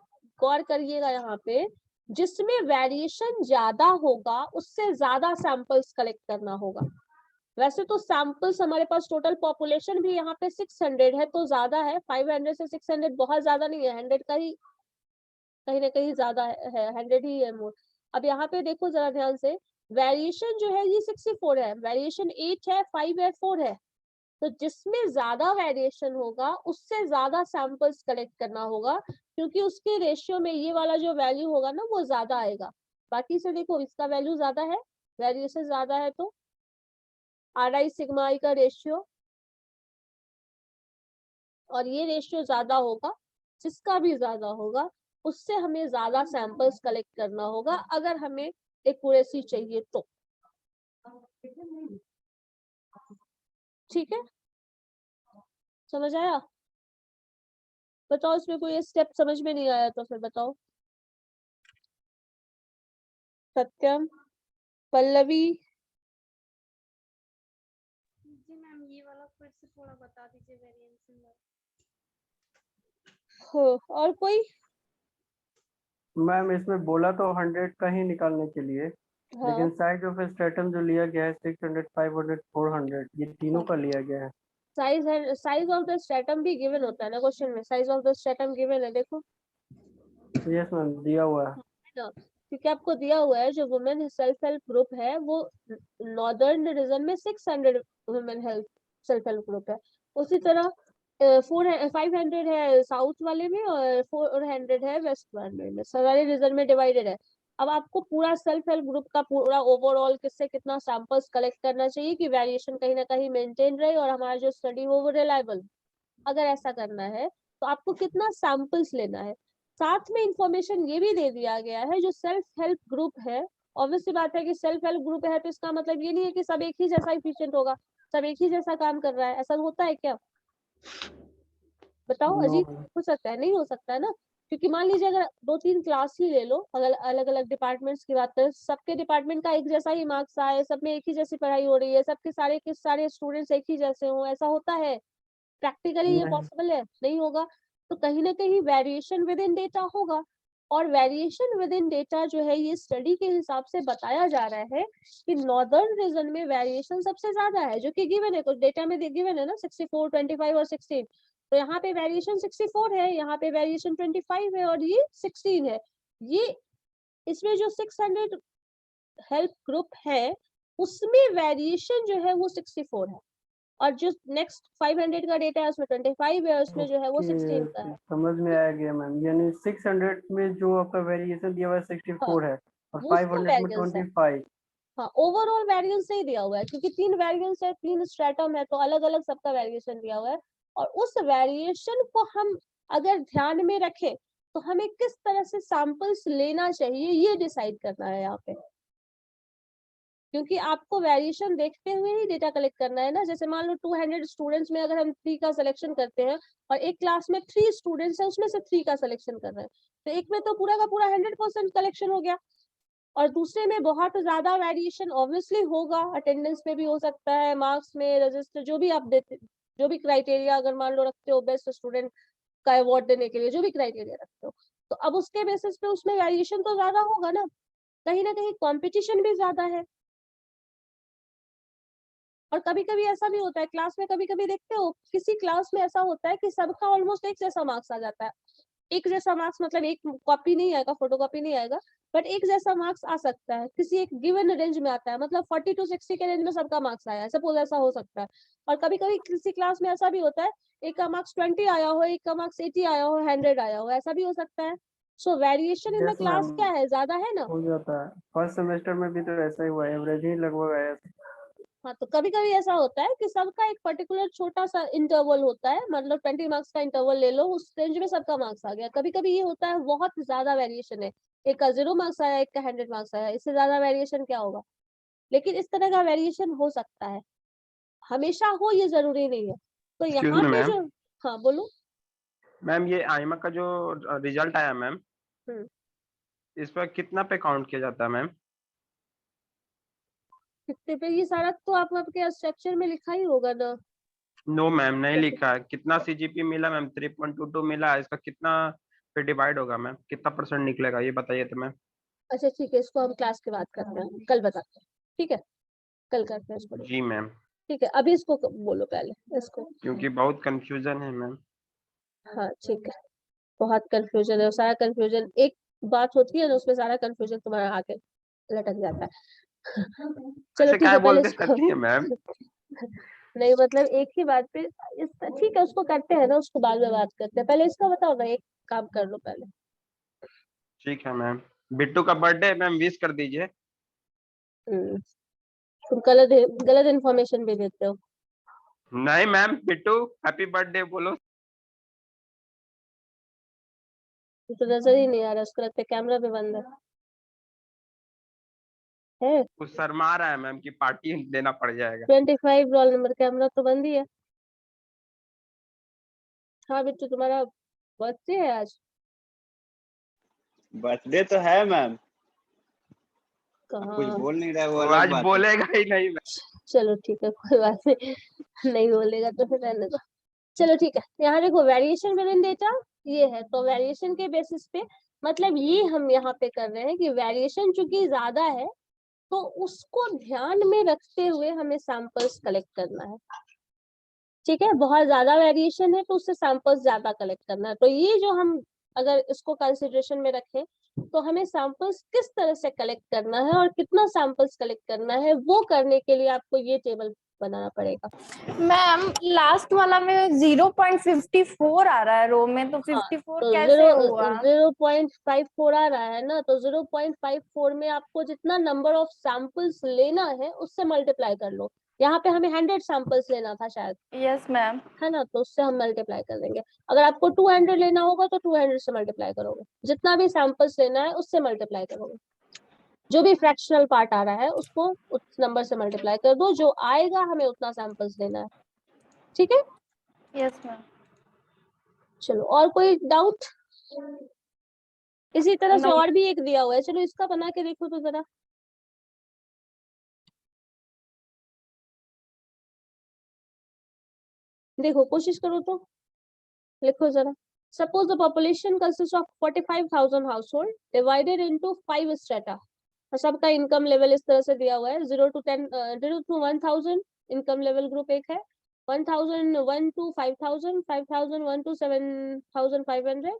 गौर करिएगा यहाँ पे, जिसमें वेरिएशन ज्यादा होगा उससे ज्यादा सैंपल्स कलेक्ट करना होगा। वैसे तो सैंपल्स हमारे पास टोटल पॉपुलेशन भी यहाँ पे 600 है तो ज्यादा है, 500 से 600 बहुत ज्यादा नहीं है, 100 का ही कहीं ना कहीं ज्यादा है, 100 ही है मोर। अब यहाँ पे देखो जरा ध्यान से, वेरिएशन जो है ये 64 है, वेरिएशन 8 है, 5 है, 4 है, तो जिसमें ज्यादा वेरिएशन होगा उससे ज्यादा सैंपल्स कलेक्ट करना होगा, क्योंकि उसके रेशियो में ये वाला जो वैल्यू होगा ना वो ज्यादा आएगा। बाकी से देखो इसका वैल्यू ज्यादा है, वेरिएशन ज्यादा है, तो RI सिग्मा आई का रेशियो और ये रेशियो ज्यादा होगा, जिसका भी ज्यादा होगा उससे हमें ज्यादा सैंपल्स कलेक्ट करना होगा अगर हमें एक्यूरेसी चाहिए तो। ठीक है, समझ आया? बताओ इसमें कोई स्टेप समझ में नहीं आया तो फिर बताओ। सत्यम, पल्लवी, जी मैम ये वाला फिर से थोड़ा बता दीजिए वेरिएंस। हो और कोई? मैम इसमें बोला तो 100 का ही निकालने के लिए, हाँ लेकिन साइज ऑफ स्ट्रेटम जो लिया गया है 600, 500, 400, ये तीनों का लिया गया है। साइज है, साइज ऑफ द स्ट्रेटम भी गिवन होता है ना क्वेश्चन में, size of the stratum given है, देखो यस मैम, दिया हुआ है। ना, क्योंकि आपको दिया हुआ है जो वुमेन सेल्फ हेल्प ग्रुप है वो नॉर्दर्न रीजन में 600 women help self help group है। उसी तरह 500 है साउथ वाले में और 400 है वेस्ट वाले में, सारे रीजन में डिवाइडेड है। अब आपको पूरा सेल्फ हेल्प ग्रुप का पूरा ओवरऑल किससे कितना सैंपल्स कलेक्ट करना चाहिए कि वेरिएशन कहीं ना कहीं मेंटेन रहे और हमारा जो स्टडी हो वो रिलायबल। अगर ऐसा करना है तो आपको कितना सैंपल्स लेना है, साथ में इंफॉर्मेशन ये भी दे दिया गया है जो सेल्फ हेल्प ग्रुप है। ऑब्वियसली बात है कि सेल्फ हेल्प ग्रुप है तो इसका मतलब ये नहीं है कि सब एक ही जैसा एफिशिएंट होगा, सब एक ही जैसा काम कर रहा है, ऐसा होता है क्या? बताओ, नो अजीब हो सकता है, नहीं हो सकता है ना। क्योंकि मान लीजिए अगर 2-3 क्लास ही ले लो, अगर अलग अलग डिपार्टमेंट्स की बात करें, सबके डिपार्टमेंट का एक जैसा ही मार्क्स आए, सब में एक ही जैसी पढ़ाई हो रही है, सबके सारे के सारे स्टूडेंट्स एक ही जैसे हों, ऐसा होता है? प्रैक्टिकली ये नहीं। पॉसिबल है? नहीं होगा। तो कहीं ना कहीं वेरिएशन विद इन डेटा होगा, और वेरिएशन विद इन डेटा जो है ये स्टडी के हिसाब से बताया जा रहा है कि नॉर्दर्न रीजन में वेरिएशन सबसे ज्यादा है, जो कि गिवन है, कुछ डेटा में गिवन है ना 64, 25 और 16। तो यहाँ पे वेरिएशन 64 है, यहाँ पे वेरिएशन 25 है और ये 16 है। ये इसमें जो 600 हेल्प ग्रुप है उसमें वेरिएशन जो है वो 64 है, और जो नेक्स्ट 500 का डेटा है उसमें 25 है, उसमें जो है वो 16 का ओके, है। समझ में आ गया मैम। यानी 600 में जो आपका वेरिएशन दिया हुआ है हाँ 64 है, और वो उसका 500 में वेरिएंस है। 25। हाँ ओवरऑल वेरिएंस नहीं दिया हुआ है क्योंकि 3 वेरिएंस है, 3 स्ट्रेटम है, तो अलग अलग सबका वेरिएशन दिया हुआ है। और उस वेरिएशन को हम अगर ध्यान में रखें तो हमें किस तरह से सैंपल्स लेना चाहिए ये डिसाइड करना है यहाँ पे, क्योंकि आपको वेरिएशन देखते हुए ही डेटा कलेक्ट करना है ना। जैसे मान लो 200 स्टूडेंट्स में अगर हम 3 का सिलेक्शन करते हैं और एक क्लास में 3 स्टूडेंट्स है उसमें से 3 का सिलेक्शन कर रहे हैं, तो एक में तो पूरा का पूरा 100% कलेक्शन हो गया, और दूसरे में बहुत ज्यादा वेरिएशन ऑब्वियसली होगा, अटेंडेंस में भी हो सकता है, मार्क्स में, रजिस्टर जो भी आप देते, जो भी क्राइटेरिया अगर मान लो रखते हो बेस्ट स्टूडेंट का अवार्ड देने के लिए जो भी क्राइटेरिया रखते हो, तो अब उसके बेसिस पे उसमें वेरिएशन तो ज्यादा होगा ना कहीं कॉम्पिटिशन भी ज्यादा है। और कभी कभी ऐसा भी होता है क्लास में, कभी कभी देखते हो किसी क्लास में ऐसा होता है कि सबका ऑलमोस्ट एक जैसा मार्क्स आ जाता है। एक जैसा मार्क्स मतलब एक कॉपी नहीं आएगा, फोटो कॉपी नहीं आएगा, बट एक जैसा मार्क्स आ सकता है, किसी एक गिवन रेंज में आता है, मतलब 40 to 60 के रेंज में सबका मार्क्स आया है, सपोज ऐसा हो सकता है। और कभी कभी किसी क्लास में ऐसा भी होता है एक का मार्क्स 20 आया हो, एक का मार्क्स 80 आया हो, 100 आया हो, ऐसा भी हो सकता है। सो variation in the yes class ma'am, क्या है, ज्यादा है ना। हो जाता है। फर्स्ट सेमेस्टर में भी तो ऐसा ही हुआ है, एवरेज ही लगभग आया था। हाँ तो कभी कभी ऐसा होता है कि सबका एक पर्टिकुलर छोटा सा इंटरवल होता है, मतलब 20 मार्क्स का इंटरवल ले लो, उस रेंज में सबका मार्क्स आ गया। कभी कभी ये होता है बहुत ज्यादा वेरिएशन है, एक का 0 मार्क्स आया, एक का 100 मार्क्स आया, इससे ज्यादा वेरिएशन क्या होगा। लेकिन इस तरह का वेरिएशन हो सकता है, हमेशा हो ये जरूरी नहीं है। तो एक्सक्यूज यहाँ मी पे मैम। जो, हाँ बोलो। मैम ये आइमा का जो रिजल्ट आया मैम, हम्म, इस पर कितना पे काउंट किया जाता है मैम? कितने पे, ये सारा तो आप आपके स्ट्रक्चर में लिखा ही होगा ना। नो मैम, नहीं लिखा है। कितना सीजीपी मिला मैम? 3.22 मिला है। इसका कितना पे डिवाइड होगा मैम? कितना परसेंट निकलेगा ये बताइए तो मैम। अच्छा ठीक है, इसको हम क्लास के बाद करते हैं, कल बताते हैं, ठीक है, कल करते हैं इसको। जी मैम, ठीक है, अभी इसको बोलो पहले इसको। क्योंकि बहुत कंफ्यूजन है मैम। हाँ ठीक है, बहुत कंफ्यूजन है, सारा कंफ्यूजन एक बात होती है ना उसमें सारा कंफ्यूजन तुम्हारा आके लटक जाता है। चलो ऐसे ठीक क्या है, पहले बोलते इसको रहती है मैम? नहीं मतलब एक ही बात पे इस, ठीक है उसको करते हैं ना, उसको बाद में बात करते हैं, पहले इसका बताओ ना, एक काम कर लो पहले। ठीक है मैम। बिट्टू का बर्थडे है मैम, विश कर दीजिए। हम्म, तुम गलत गलत इन्फॉर्मेशन भी देते हो। नहीं मैम, बिट्टू हैप्पी बर्थडे बोलो। तो नजर ही नहीं आ रहा, उसको लगता है कैमरा पे बंद है। कुछ शर्मा रहा है मैम कि पार्टी देना पड़ जाएगा। 25 रोल नंबर, कैमरा तो बंद ही है। हाँ बिट्टू तुम्हारा बर्थडे है आज। बर्थडे तो है मैम। कहाँ कुछ बोल नहीं रहा है, वो वो अलग आज बात है। बोलेगा ही नहीं मैम। चलो ठीक है, कोई बात नहीं, नहीं बोलेगा तो फिर रहने दो। चलो ठीक है, यहाँ देखो वेरिएशन विद इन डेटा ये है, तो वेरिएशन के बेसिस पे मतलब ये हम यहाँ पे कर रहे हैं कि वेरिएशन चूंकि ज्यादा है तो उसको ध्यान में रखते हुए हमें सैंपल्स कलेक्ट करना है। ठीक है, बहुत ज्यादा वेरिएशन है तो उससे सैंपल्स ज्यादा कलेक्ट करना है। तो ये जो हम अगर इसको कंसिडरेशन में रखें तो हमें सैंपल्स किस तरह से कलेक्ट करना है और कितना सैंपल्स कलेक्ट करना है, वो करने के लिए आपको ये टेबल बनाना पड़ेगा। मैम लास्ट वाला में 0.54 आ रहा है रो में, तो हाँ, 54 तो कैसे हुआ? 0.54 आ रहा है ना, तो 0.54 में आपको जितना नंबर ऑफ सैंपल्स लेना है उससे मल्टीप्लाई कर लो। यहाँ पे हमें 100 सैंपल्स लेना था शायद, यस मैम। है ना, तो उससे हम मल्टीप्लाई कर देंगे। अगर आपको 200 लेना होगा तो 200 से मल्टीप्लाई करोगे, जितना भी सैंपल्स लेना है उससे मल्टीप्लाई करोगे। जो भी फ्रैक्शनल पार्ट आ रहा है उसको उस नंबर से मल्टीप्लाई कर दो, जो आएगा हमें उतना सैंपल्स लेना है। ठीक है, यस मैम। चलो और कोई डाउट? इसी तरह से No. और भी एक दिया हुआ है, चलो इसका बना के देखो तो जरा। देखो कोशिश करो तो, लिखो जरा। Suppose the population consist of 45,000 household divided into 5 strata. सबका इनकम लेवल इस तरह से दिया हुआ है, 0 to 1000 इनकम लेवल ग्रुप एक है, 1001 to 5000, 5001 to 7500,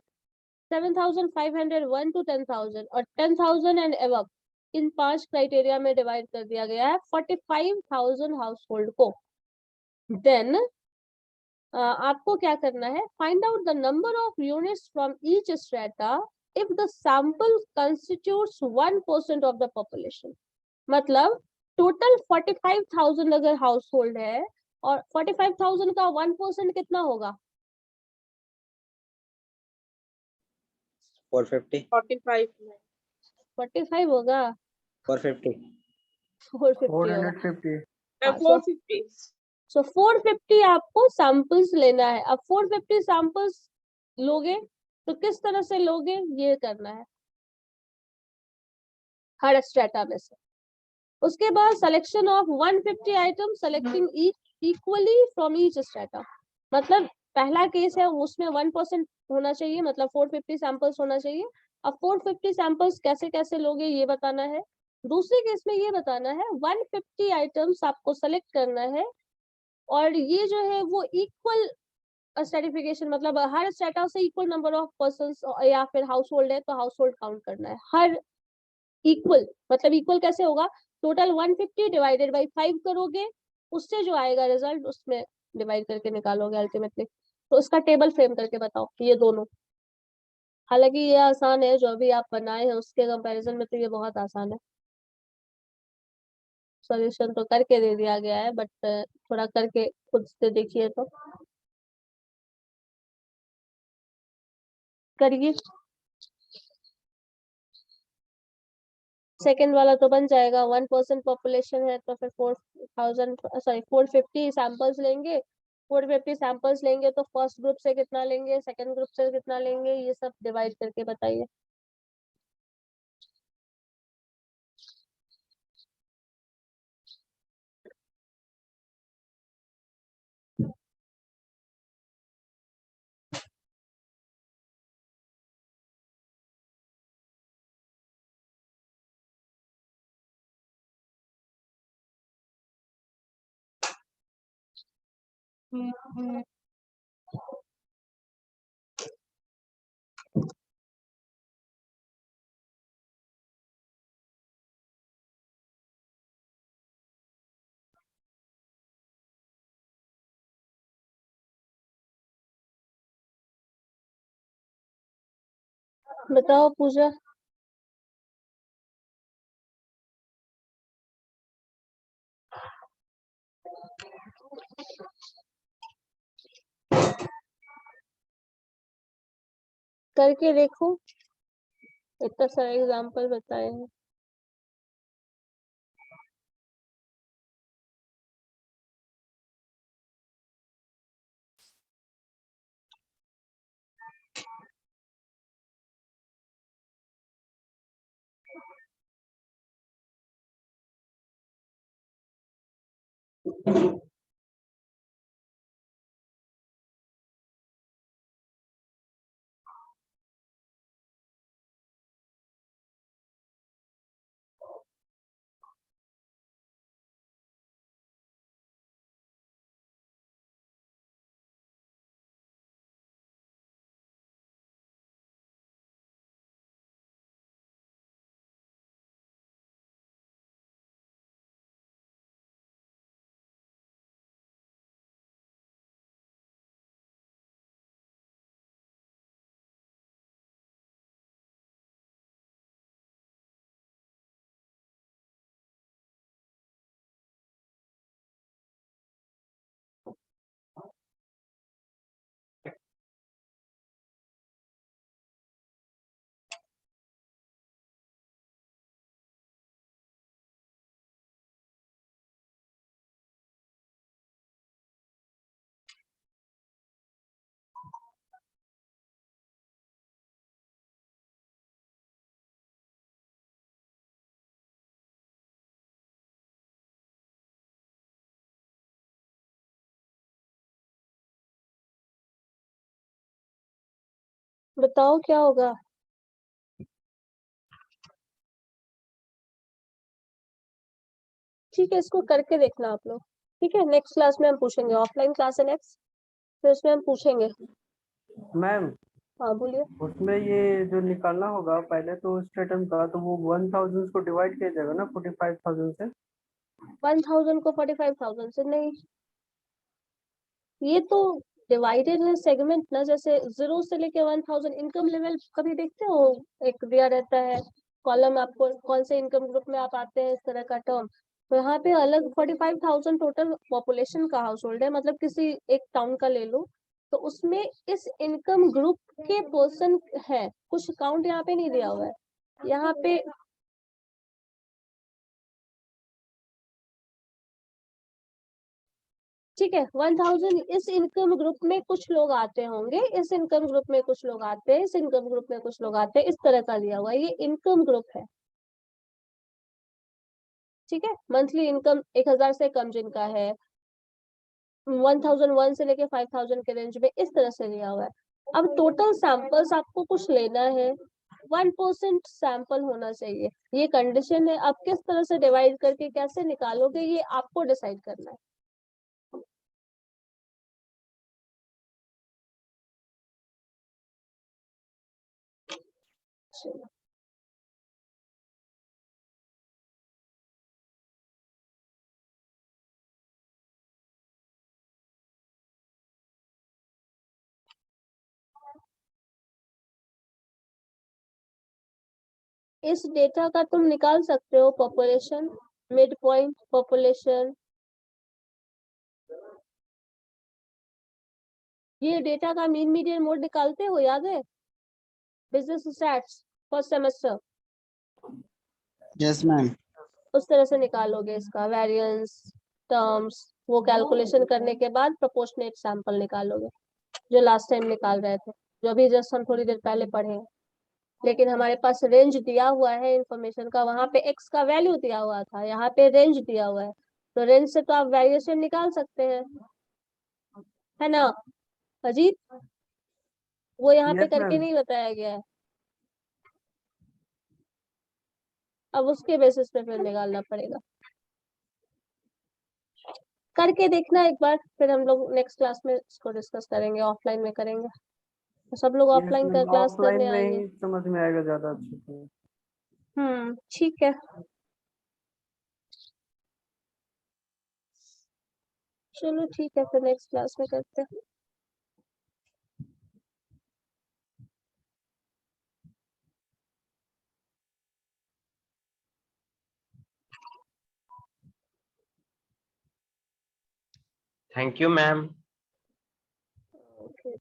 7501 to 10,000 और 10,000 एंड अबव। इन 5 क्राइटेरिया में डिवाइड कर दिया गया है 45,000 हाउसहोल्ड को। देन आपको क्या करना है, find out the number of units from each strata if the sample constitutes 1% of the population. मतलब टोटल 45,000 अगर हाउस होल्ड है और 45,000 का 1% कितना होगा? 450 45 होगा, 450 450 होगा। 450 हाँ, सो 450 आपको सैंपल्स लेना है। अब 450 सैंपल्स लोगे तो किस तरह से लोगे ये करना है हर स्ट्रेटा में से। उसके बाद selection of 150 item selecting each equally from each strata. मतलब पहला केस है उसमें 1% होना चाहिए, मतलब 450 सैंपल्स होना चाहिए। अब 450 सैंपल्स कैसे कैसे लोगे ये बताना है। दूसरे केस में ये बताना है 150 आइटम्स आपको सेलेक्ट करना है और ये जो है वो इक्वल स्ट्रेटिफिकेशन, मतलब हर स्ट्रेटा से इक्वल नंबर ऑफ पर्संस या फिर हाउस होल्ड है तो हाउस होल्ड काउंट करना है हर इक्वल। मतलब इक्वल कैसे होगा, टोटल 150 डिवाइडेड बाई 5 करोगे, उससे जो आएगा रिजल्ट उसमें डिवाइड करके निकालोगे अल्टीमेटली। तो इसका टेबल फ्रेम करके बताओ ये दोनों। हालांकि ये आसान है, जो अभी आप बनाए हैं उसके कंपैरिजन में तो ये बहुत आसान है। सॉल्यूशन तो करके दे दिया गया है बट थोड़ा करके खुद से देखिए तो करिए। सेकेंड वाला तो बन जाएगा, 1% पॉपुलेशन है तो फिर 450 सैंपल्स लेंगे। 450 सैंपल्स लेंगे तो फर्स्ट ग्रुप से कितना लेंगे, सेकेंड ग्रुप से कितना लेंगे, ये सब डिवाइड करके बताइए। बताओ पूजा। करके देखो, इतना सारा एग्जाम्पल बताए हैं। बताओ क्या होगा। ठीक है, इसको करके देखना आप लोग। ठीक है, नेक्स्ट क्लास में हम पूछेंगे, ऑफलाइन क्लास है नेक्स्ट, फिर उसमें हम पूछेंगे। मैम हाँ बोलिए। उसमें ये जो निकालना होगा पहले तो स्टेटम का, तो वो 1000 को डिवाइड किया जाएगा ना 45,000 से। 1000 को 45,000 से नहीं, ये तो डिवाइडेड है सेगमेंट ना, जैसे 0 से लेके 1000 इनकम लेवल कभी देखते हो, एक दिया रहता है कॉलम, आपको कौन से इनकम ग्रुप में आप आते हैं, इस तरह का टर्म। तो यहाँ पे अलग 45,000 टोटल पॉपुलेशन का हाउस होल्ड है, मतलब किसी एक टाउन का ले लो, तो उसमें इस इनकम ग्रुप के पर्सन है, कुछ काउंट यहाँ पे नहीं दिया हुआ है यहाँ पे। ठीक है, 1000 इस इनकम ग्रुप में कुछ लोग आते होंगे, इस इनकम ग्रुप में कुछ लोग आते हैं, इस इनकम ग्रुप में कुछ लोग आते हैं, इस तरह का दिया हुआ है, ये इनकम ग्रुप है। ठीक है, मंथली इनकम 1000 से कम जिनका है, 1001 से लेके 5000 के रेंज में, इस तरह से दिया हुआ है। अब टोटल सैंपल्स आपको कुछ लेना है, 1% सैंपल होना चाहिए, ये कंडीशन है। आप किस तरह से डिवाइड करके कैसे निकालोगे, ये आपको डिसाइड करना है। चलो। इस डेटा का तुम निकाल सकते हो पॉपुलेशन, मिड पॉइंट पॉपुलेशन, ये डेटा का मीन मीडियन मोड निकालते हो, याद है, business stats first semester, Yes, ma'am. उस तरह से निकालोगे इसका वेरिएंस टर्म्स, वो कैलकुलेशन करने के बाद प्रोपोर्शनेट सैंपल निकालोगे, जो लास्ट टाइम निकाल रहे थे, जो अभी जस्ट हम थोड़ी देर पहले पढ़े हैं। लेकिन हमारे पास रेंज दिया हुआ है इंफॉर्मेशन का, वहां पे एक्स का वैल्यू दिया हुआ था, यहाँ पे रेंज दिया हुआ है, तो रेंज से तो आप वेरिएशन निकाल सकते हैं, है ना अजीत, वो यहाँ पे यस करके मैम। नहीं बताया गया है, अब उसके बेसिस पे फिर निकालना पड़ेगा। करके देखना एक बार, फिर हम लोग नेक्स्ट क्लास में इसको डिस्कस करेंगे, ऑफलाइन में करेंगे, तो सब लोग यस ऑफलाइन का मैम, क्लास ऑफलाइन करने में आएंगे। ही समझ में आएगा ज्यादा अच्छे से। ठीक है, चलो ठीक है, फिर नेक्स्ट क्लास में करते हैं। Thank you ma'am. ओके,